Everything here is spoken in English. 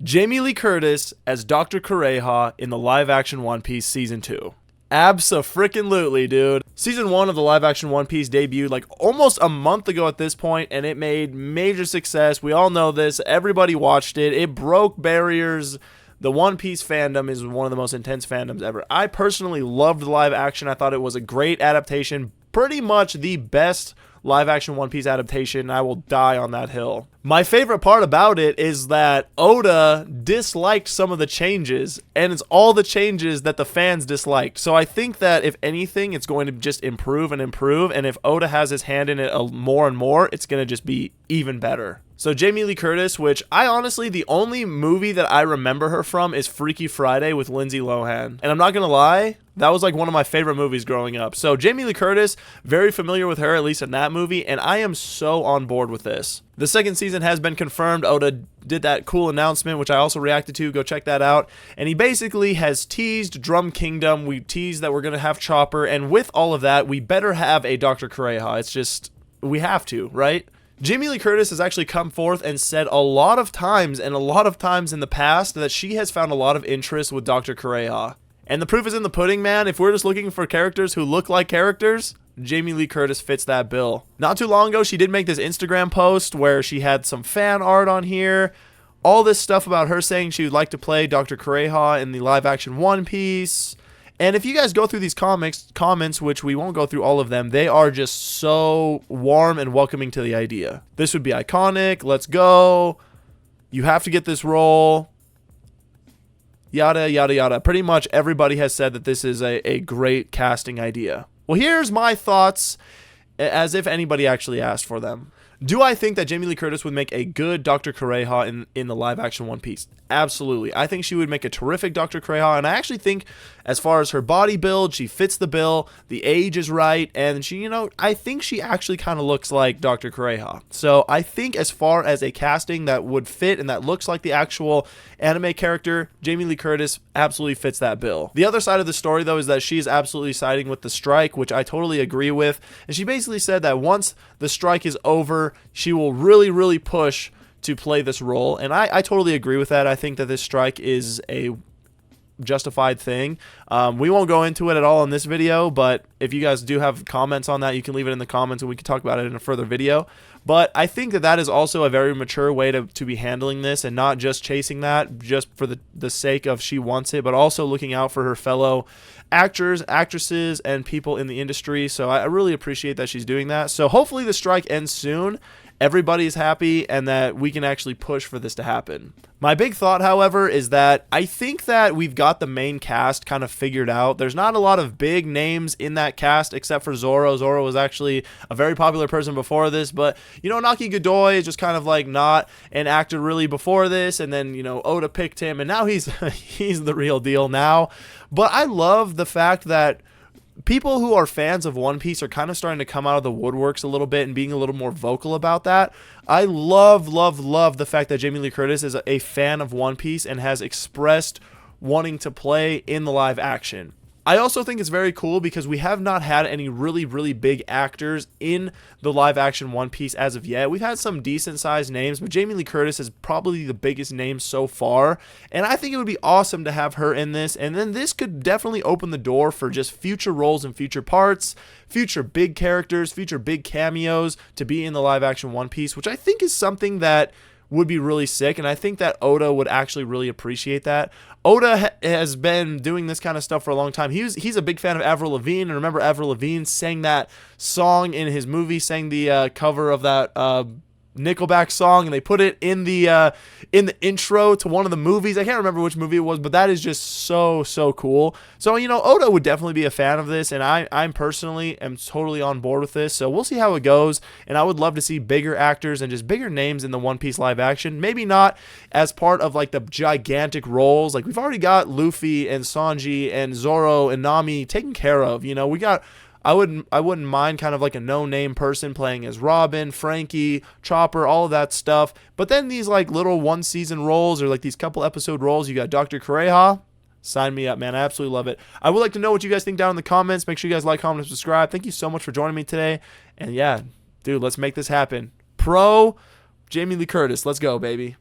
Jamie Lee Curtis as Dr. Kureha in the live-action One Piece Season 2. Abso-freaking-lutely, dude. Season 1 of the live-action One Piece debuted like almost a month ago at this point, and it made major success. We all know this. Everybody watched it. It broke barriers. The One Piece fandom is one of the most intense fandoms ever. I personally loved the live action. I thought it was a great adaptation. Pretty much the best live-action One Piece adaptation. I will die on that hill. My favorite part about it is that Oda disliked some of the changes, and it's all the changes that the fans disliked. So I think that if anything, it's going to just improve and improve, and if Oda has his hand in it more and more, it's going to just be even better. So Jamie Lee Curtis, which I honestly, the only movie that I remember her from is Freaky Friday with Lindsay Lohan. And I'm not going to lie, that was like one of my favorite movies growing up. So Jamie Lee Curtis, very familiar with her, at least in that movie, and I am so on board with this. The second season has been confirmed. Oda did that cool announcement, which I also reacted to. Go check that out. And he basically has teased Drum Kingdom. We teased that we're going to have Chopper. And with all of that, we better have a Dr. Kureha. It's just, we have to, right? Jamie Lee Curtis has actually come forth and said a lot of times in the past that she has found a lot of interest with Dr. Kureha. And the proof is in the pudding, man. If we're just looking for characters who look like characters, Jamie Lee Curtis fits that bill. Not too long ago, she did make this Instagram post where she had some fan art on here. All this stuff about her saying she would like to play Dr. Kureha in the live-action One Piece. And if you guys go through these comments, which we won't go through all of them, they are just so warm and welcoming to the idea. This would be iconic. Let's go. You have to get this role. Yada, yada, yada. Pretty much everybody has said that this is a great casting idea. Well, here's my thoughts, as if anybody actually asked for them. Do I think that Jamie Lee Curtis would make a good Dr. Kureha in the live-action One Piece? Absolutely. I think she would make a terrific Dr. Kureha, and I actually think as far as her body build, she fits the bill, the age is right, and she, I think she actually kind of looks like Dr. Kureha. So I think as far as a casting that would fit and that looks like the actual anime character, Jamie Lee Curtis absolutely fits that bill. The other side of the story, though, is that she's absolutely siding with the strike, which I totally agree with, and she basically said that once the strike is over, she will really, really push to play this role, and I totally agree with that. I think that this strike is a justified thing. We won't go into it at all in this video, but if you guys do have comments on that, you can leave it in the comments and we can talk about it in a further video. But I think that that is also a very mature way to be handling this, and not just chasing that just for the sake of she wants it, but also looking out for her fellow actors, actresses, and people in the industry. So I really appreciate that she's doing that. So hopefully the strike ends soon, everybody's happy, and that we can actually push for this to happen. My big thought, however, is that I think that we've got the main cast kind of figured out. There's not a lot of big names in that cast except for Zoro. Zoro was actually a very popular person before this, but, Naki Godoy is just kind of like not an actor really before this, and then, Oda picked him, and now he's the real deal now. But I love the fact that people who are fans of One Piece are kind of starting to come out of the woodworks a little bit and being a little more vocal about that. I love, love, love the fact that Jamie Lee Curtis is a fan of One Piece and has expressed wanting to play in the live action. I also think it's very cool because we have not had any really, really big actors in the live action One Piece as of yet. We've had some decent sized names, but Jamie Lee Curtis is probably the biggest name so far. And I think it would be awesome to have her in this. And then this could definitely open the door for just future roles and future parts, future big characters, future big cameos to be in the live action One Piece, which I think is something that would be really sick, and I think that Oda would actually really appreciate that. Oda has been doing this kind of stuff for a long time. He's a big fan of Avril Lavigne, and remember Avril Lavigne sang that song in his movie, sang the cover of that Nickelback song, and they put it in the intro to one of the movies. I can't remember which movie it was, but that is just so cool. So Oda would definitely be a fan of this, and I'm personally am totally on board with this. So we'll see how it goes, and I would love to see bigger actors and just bigger names in the One Piece live action. Maybe not as part of like the gigantic roles. Like we've already got Luffy and Sanji and Zoro and Nami taken care of. We got. I wouldn't mind kind of like a no-name person playing as Robin, Frankie, Chopper, all of that stuff. But then these like little one-season roles or like these couple episode roles, you got Dr. Kureha. Sign me up, man. I absolutely love it. I would like to know what you guys think down in the comments. Make sure you guys like, comment, and subscribe. Thank you so much for joining me today. And yeah, dude, let's make this happen. Pro Jamie Lee Curtis. Let's go, baby.